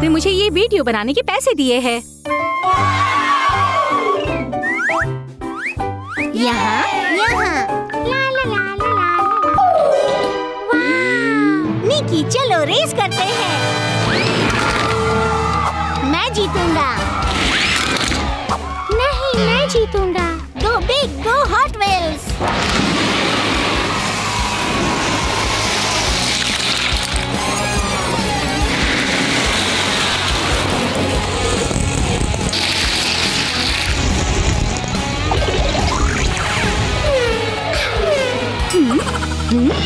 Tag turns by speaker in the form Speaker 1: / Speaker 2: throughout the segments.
Speaker 1: ने मुझे ये वीडियो बनाने के पैसे दिए हैं।
Speaker 2: यहाँ यहाँ ला ला ला ला ला। वाह! निकी चलो रेस करते हैं। मैं जीतूंगा। नहीं मैं जीतूंगा। गो बिग गो हॉट व्हील्स।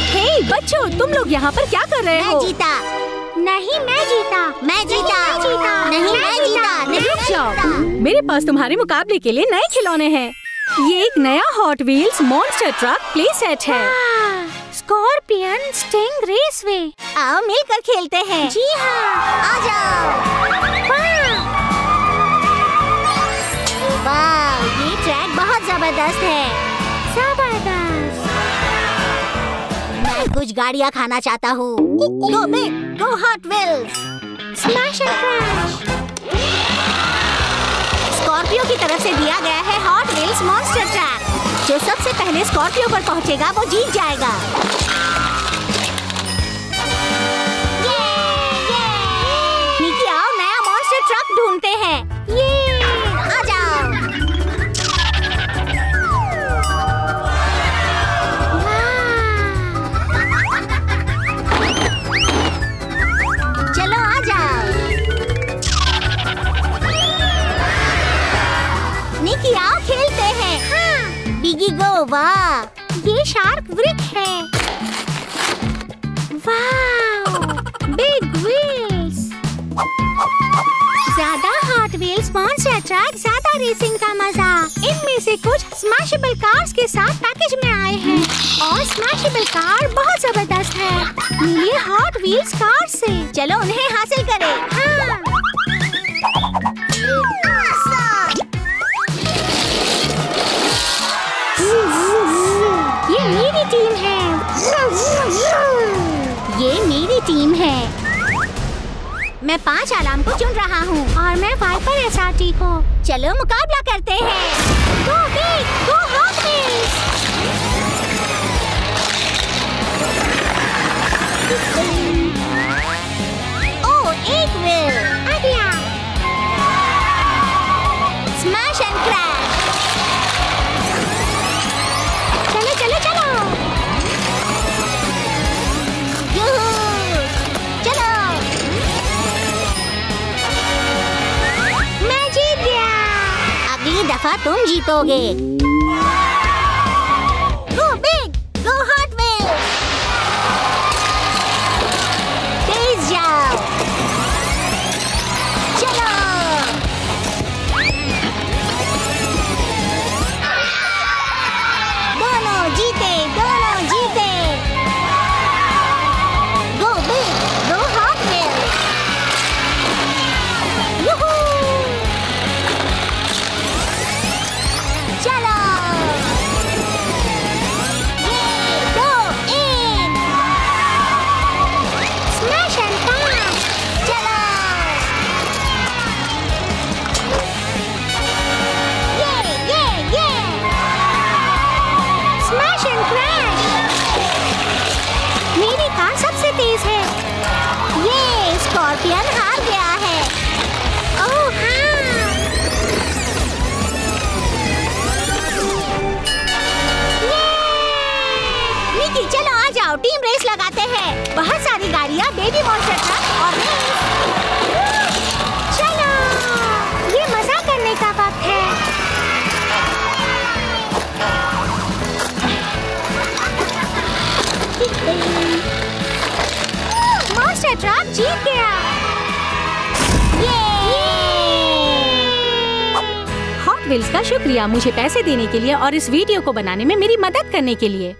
Speaker 1: हे बच्चों, तुम लोग यहाँ पर क्या कर रहे हो?
Speaker 2: मैं जीता। नहीं मैं जीता। मैं जीता। नहीं मैं जीता। नहीं
Speaker 1: रुक जाओ,
Speaker 2: जीता।
Speaker 1: मेरे पास तुम्हारे मुकाबले के लिए नए खिलौने हैं। ये एक नया Hot Wheels monster truck play set है।
Speaker 2: Scorpion sting raceway. आओ मिलकर खेलते हैं। जी हाँ, आ जाओ। वाह, ये ट्रैक बहुत जबरदस्त है। जबरदस्त। मैं कुछ गाड़ियाँ खाना चाहता हूँ। Go big, go hot wheels. Smash and crash. Scorpio की तरफ से दिया गया है हॉट व्हील्स मॉन्स्टर ट्रक। जो सबसे पहले स्कॉर्पियो पर पहुँचेगा वो जीत जाएगा। निकी आओ नया मॉन्स्टर ट्रक ढूंढते हैं। ये आ जाओ। चलो आ जाओ। निकी आओ खेलते हैं। हाँ। बिगी गो। वाह, ये शार्क वृक्ष है। वाह, बिग व्हील्स। ज्यादा हॉट व्हील्स मॉन्स्टर ट्रक, ज्यादा रेसिंग का मजा। इनमें से कुछ स्मैशेबल कार्स के साथ पैकेज में आए हैं और स्मैशेबल कार बहुत जबरदस्त है। मिलिए हॉट व्हील्स कार से। चलो उन्हें हासिल करें। हाँ। ये मेरी टीम है। ये मेरी टीम है। मैं 5 अलार्म को चुन रहा हूँ और मैं वाइपर एसआरटी को। चलो मुकाबला करते हैं। गो बिग, गो हॉट व्हील्स। ओह, एक व्हील आ गया। Smash and crash. चलो चलो चलो। यूहू, चलो। मैं जीत गया। अगली दफा तुम जीतोगे। गो बिग, गो हॉट व्हील्स। तेज जाओ। चलो। दोनों जीते, दोनों जीते। गो बिग, गो हॉट व्हील्स। यूहू। चलो। ये दो एक। Smash and crash. चलो। ये स्मैश एंड क्रैश। मेरी कार सबसे तेज है। ये स्कॉर्पियन हार गया है। ओह हाँ। निकी चलो आ जाओ, टीम रेस लगाते हैं। बहुत सारी गाड़ियाँ, बेबी मॉन्स्टर ट्रक और रेस। चलो, ये मजा करने का वक्त है। मॉन्स्टर ट्रक जीत गया।
Speaker 1: हॉट व्हील्स का शुक्रिया मुझे पैसे देने के लिए और इस वीडियो को बनाने में मेरी मदद करने के लिए।